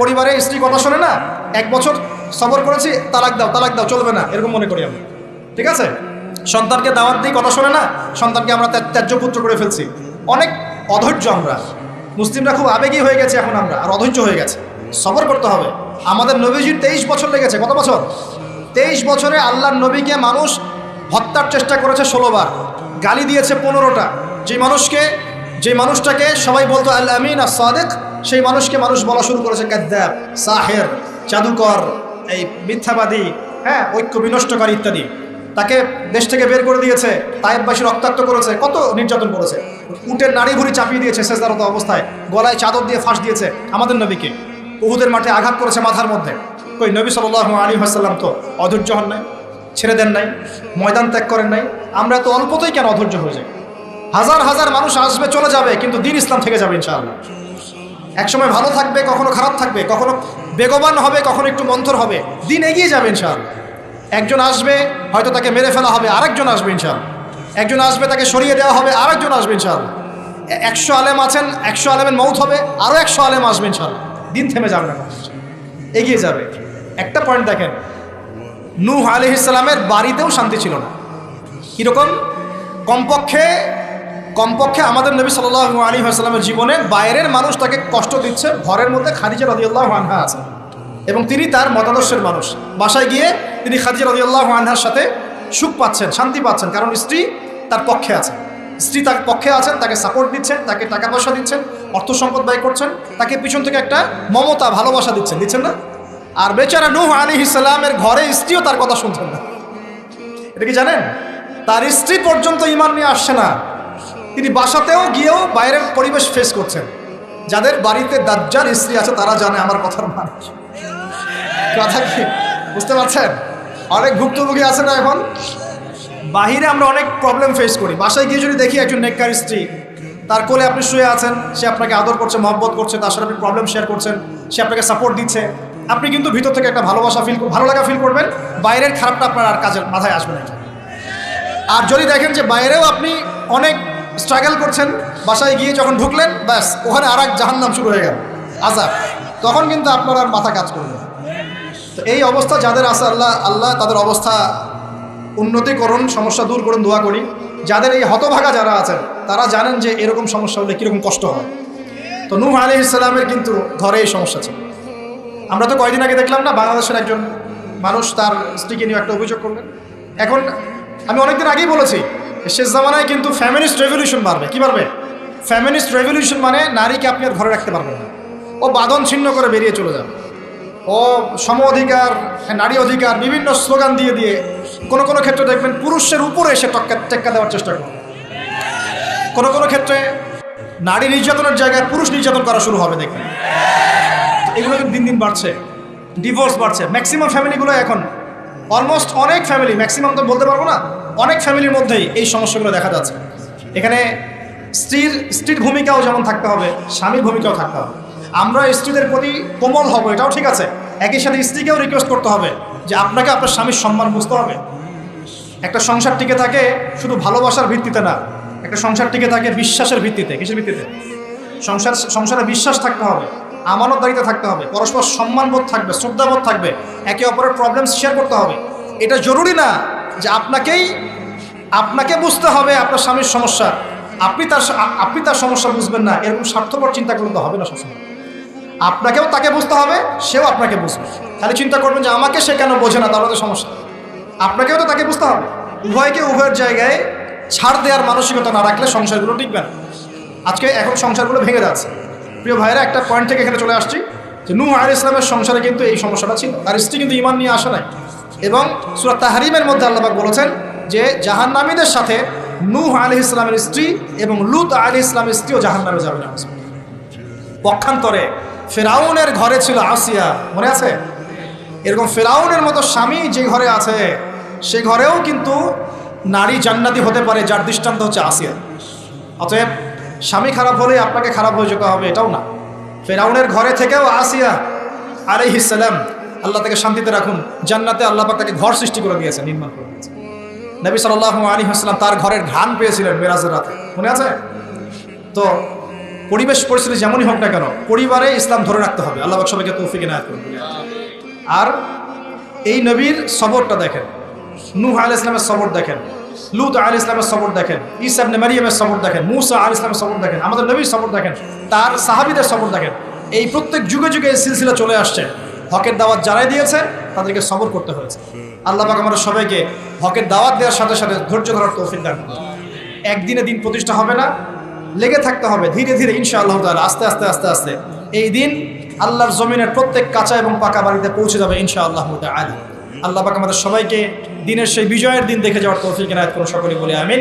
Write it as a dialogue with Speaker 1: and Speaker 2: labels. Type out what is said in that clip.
Speaker 1: পরিবারে স্ত্রী কথা শোনে না, 1 বছর সবর করেছি, তালাক দাও চলবে না, এরকম মনে করি আমরা। ঠিক আছে, সন্তানকে দাওয়াত দিই, কথা শোনে না, সন্তানকে আমরা ত্যায্য পুত্র করে ফেলছি। অনেক অধৈর্য আমরা মুসলিমরা, খুব আবেগী হয়ে গেছে এখন আমরা, আর অধৈর্য হয়ে গেছে। সবর করতে হবে। আমাদের নবীজির 23 বছর লেগেছে। কত বছর? 23 বছরে আল্লাহর নবীকে মানুষ হত্যার চেষ্টা করেছে 16 বার, গালি দিয়েছে 15টা। যে মানুষটাকে সবাই বলতো আল আমিন আর সাদিক, সেই মানুষকে মানুষ বলা শুরু করেছে কাযযাব, সাহের, জাদুকর, এই মিথ্যাবাদী, ঐক্য বিনষ্টকারী ইত্যাদি। তাকে দেশ থেকে বের করে দিয়েছে, তায়েববাসী রক্তাক্ত করেছে, কত নির্যাতন করেছে। উটের নাড়ি ভুড়ি চাপিয়ে দিয়েছে সেজদারত অবস্থায়, গলায় চাদর দিয়ে ফাঁস দিয়েছে আমাদের নবীকে। উহুদের মাঠে আঘাত করেছে মাথার মধ্যে। কই নবী সাল্লাল্লাহু আলাইহি ওয়াসাল্লাম তো অধৈর্য হন নাই, ছেড়ে দেন নাই, ময়দান ত্যাগ করেন নাই। আমরা তো অল্পতেই কেন অধৈর্য হয়ে যাই? হাজার হাজার মানুষ আসবে, চলে যাবে, কিন্তু দ্বীন ইসলাম থেকে যাবে ইনশাআল্লাহ। একসময় ভালো থাকবে, কখনো খারাপ থাকবে, কখনো বেগবান হবে, কখনো একটু মন্থর হবে, দিন এগিয়ে যাবে ইনশাআল্লাহ। একজন আসবে, হয়তো তাকে মেরে ফেলা হবে, আরেকজন আসবে ইনশাআল্লাহ। একজন আসবে, তাকে সরিয়ে দেওয়া হবে, আরেকজন আসবে ইনশাআল্লাহ। 100 আলেম আছেন, 100 আলেমের মৌত হবে, আরও 100 আলেম আসবে ইনশাআল্লাহ। দিন থেমে যাবে না, এগিয়ে যাবে। একটা পয়েন্ট দেখেন, নূহ আলাইহিস সালামের বাড়িতেও শান্তি ছিল না। কীরকম? কমপক্ষে আমাদের নবী সাল্লাল্লাহু আলাইহি ওয়াসাল্লামের জীবনে বাইরের মানুষ তাকে কষ্ট দিচ্ছে, ঘরের মধ্যে খাদিজা রাদিয়াল্লাহু আনহা আছে এবং তিনি তার মতাদর্শের মানুষ। বাসায় গিয়ে তিনি খাদিজা রাদিয়াল্লাহু আনহার সাথে সুখ পাচ্ছেন, শান্তি পাচ্ছেন, কারণ স্ত্রী তার পক্ষে আছে। স্ত্রী তার পক্ষে আছেন, তাকে সাপোর্ট দিচ্ছেন, তাকে টাকা পয়সা দিচ্ছেন, অর্থ সম্পদ ব্যয় করছেন, তাকে পিছন থেকে একটা মমতা, ভালোবাসা দিচ্ছেন না? আর বেচারা নূহ আলাইহিস সালামের ঘরে স্ত্রীও তার কথা শুনছেন না। এটা কি জানেন? তার স্ত্রী পর্যন্ত ঈমান নিয়ে আসছে না। তিনি বাসাতেও গিয়েও বাইরের পরিবেশ ফেস করছেন। যাদের বাড়িতে দাজ্জাল স্ত্রী আছে তারা জানে আমার কথার মানে। কথা কি বুঝতে পারছেন? অনেক ভুক্তভোগী আছে না এখন? বাহিরে আমরা অনেক প্রবলেম ফেস করি, বাসায় গিয়ে যদি দেখি একজন নেককার স্ত্রী, তার কোলে আপনি শুয়ে আছেন, সে আপনাকে আদর করছে, মহব্বত করছে, তার সাথে আপনি প্রবলেম শেয়ার করছেন, সে আপনাকে সাপোর্ট দিচ্ছে, আপনি কিন্তু ভিতর থেকে একটা ভালোবাসা ভালো লাগা ফিল করবেন। বাইরের খারাপটা আপনার আর কাজের মাথায় আসবে না। আর যদি দেখেন যে বাইরেও আপনি অনেক স্ট্রাগল করছেন, বাসায় গিয়ে যখন ঢুকলেন, ব্যাস ওখানে আর এক জাহান্নাম শুরু হয়ে গেল, আযাব, তখন কিন্তু আপনার আর মাথা কাজ করবে। তো এই অবস্থা যাদের আছে, আল্লাহ তাদের অবস্থা উন্নতি করুন, সমস্যা দূর করুন, দোয়া করি। যাদের এই হতভাগা যারা আছেন তারা জানেন যে এরকম সমস্যা হলে কীরকম কষ্ট হয়। তো নূহ আলাইহিস সালামের কিন্তু ঘরে এই সমস্যা ছিল। আমরা তো কয়েকদিন আগে দেখলাম না, বাংলাদেশের একজন মানুষ তার স্ত্রীকে নিয়ে একটা অভিযোগ করলেন। এখন আমি অনেকদিন আগেই বলেছি, শেষ জামানায় কিন্তু ফ্যামিনিস্ট রেভলিউশন বাড়বে। কি বাড়বে? ফ্যামিনিস্ট রেভলিউশন মানে নারীকে আপনি আর ঘরে রাখতে পারবেন না, ও বাঁধন ছিন্ন করে বেরিয়ে চলে যাবে, ও সম অধিকার, নারী অধিকার, বিভিন্ন স্লোগান দিয়ে কোনো ক্ষেত্রে দেখবেন পুরুষের উপরে এসে টেক্কা দেওয়ার চেষ্টা করবে। কোনো ক্ষেত্রে নারী নির্যাতনের জায়গায় পুরুষ নির্যাতন করা শুরু হবে দেখবেন। এগুলো কিন্তু দিন দিন বাড়ছে, ডিভোর্স বাড়ছে। ম্যাক্সিমাম ফ্যামিলিগুলো এখন অলমোস্ট, অনেক ফ্যামিলি, ম্যাক্সিমাম তো বলতে পারবো না, অনেক ফ্যামিলির মধ্যেই এই সমস্যাগুলো দেখা যাচ্ছে। এখানে স্ত্রীর ভূমিকাও যেমন থাকতে হবে, স্বামীর ভূমিকাও থাকতে হবে। আমরা স্ত্রীদের প্রতি কোমল হব, এটাও ঠিক আছে। একই সাথে স্ত্রীকেও রিকোয়েস্ট করতে হবে যে আপনাকে আপনার স্বামীর সম্মান বুঝতে হবে। একটা সংসার টিকে থাকে শুধু ভালোবাসার ভিত্তিতে না, একটা সংসার টিকে থাকে বিশ্বাসের ভিত্তিতে। কিসের ভিত্তিতে? সংসারে বিশ্বাস থাকতে হবে, আমানতদারিতা থাকতে হবে, পরস্পর সম্মানবোধ থাকবে, শ্রদ্ধাবোধ থাকবে, একে অপরের প্রবলেম শেয়ার করতে হবে। এটা জরুরি না যে আপনাকে বুঝতে হবে আপনার স্বামীর সমস্যা, আপনি তার সমস্যা বুঝবেন না, এরকম স্বার্থপর চিন্তা করলে তো হবে না। সবসময় আপনাকেও তাকে বুঝতে হবে, সেও আপনাকে বুঝবে। খালি চিন্তা করবেন যে আমাকে সে কেন বোঝে না, তাহলে তো সমস্যা। আপনাকেও তো তাকে বুঝতে হবে। উভয়কে উভয়ের জায়গায় ছাড় দেওয়ার মানসিকতা না রাখলে সংসারগুলো টিকবে না। এখন সংসারগুলো ভেঙে যাচ্ছে। প্রিয় ভাইরা, একটা পয়েন্ট থেকে এখানে চলে আসছি যে নূহ আলাইহিস সালামের সংসারে কিন্তু এই সমস্যাটা ছিল। তার স্ত্রী কিন্তু ঈমান নিয়ে আসে নাই। এবং সূরা তাহরিমের মধ্যে আল্লাহ পাক বলেছেন যে জাহান্নামীদের সাথে নূহ আলাইহিস সালামের স্ত্রী এবং লূত আলাইহিস সালামের স্ত্রীও জাহান্নামে যাবে না। পক্ষান্তরে ফেরাউনের ঘরে ছিল আসিয়া, মনে আছে? এরকম ফেরাউনের মতো স্বামী যে ঘরে আছে, সে ঘরেও কিন্তু নারী জান্নাতি হতে পারে, যার দৃষ্টান্ত হচ্ছে আসিয়া। অতএব স্বামী খারাপ হলে আপনাকে খারাপ হয়ে যেতে হবে এটাও না। ফেরাউনের ঘরে থেকেও আসিয়া আলাইহিস সালাম, আল্লাহ তাকে শান্তিতে রাখুন, জান্নাতে আল্লাহ পাক তাকে ঘর সৃষ্টি করে দিয়েছে, নির্মাণ করে দিয়েছে। নবী সাল্লাল্লাহু আলাইহি ওয়াসাল্লাম তার ঘরের ঘ্রাণ পেয়েছিলেন মেরাজের রাতে, মনে আছে? তো পরিবেশ পরিস্থিতি যেমনই হোক না কেন পরিবারে ইসলাম ধরে রাখতে হবে। আল্লাহ পাক সবাইকে তৌফিক ইনায়াত করুন। আর এই নবীর সবরটা দেখেন, নূহ আলাইহিস সালামের সবর দেখেন, লূত আলাইহিস সালামের সবর দেখেন, ঈসা ইবনে মারইয়ামের সবর দেখেন, মূসা আলাইহিস সালামের সবর দেখেন, আমাদের নবীর সবর দেখেন, তার সাহাবীদের সবর দেখেন। এই প্রত্যেক যুগে যুগে এই সিলসিলা চলে আসছে। হকের দাওয়াত যারাই দিয়েছে তাদেরকে সবর করতে হয়েছে। আল্লাহ পাক আমাদের সবাইকে হকের দাওয়াত দেওয়ার সাথে সাথে ধৈর্য ধরার তৌফিক দান করুন। একদিনে দিন প্রতিষ্ঠা হবে না, লেগে থাকতে হবে ধীরে ধীরে ইনশাআল্লাহ তাআলা, আস্তে আস্তে আস্তে আস্তে এই দিন আল্লাহর জমিনের প্রত্যেক কাঁচা এবং পাকা বাড়িতে পৌঁছে যাবে ইনশাআল্লাহ তাআলা। আল্লাহ পাক আমাদের সবাইকে দিনের সেই বিজয়ের দিন দেখে যাওয়ার তৌফিক ইনায়াত করুন। সকলে বলি আমিন।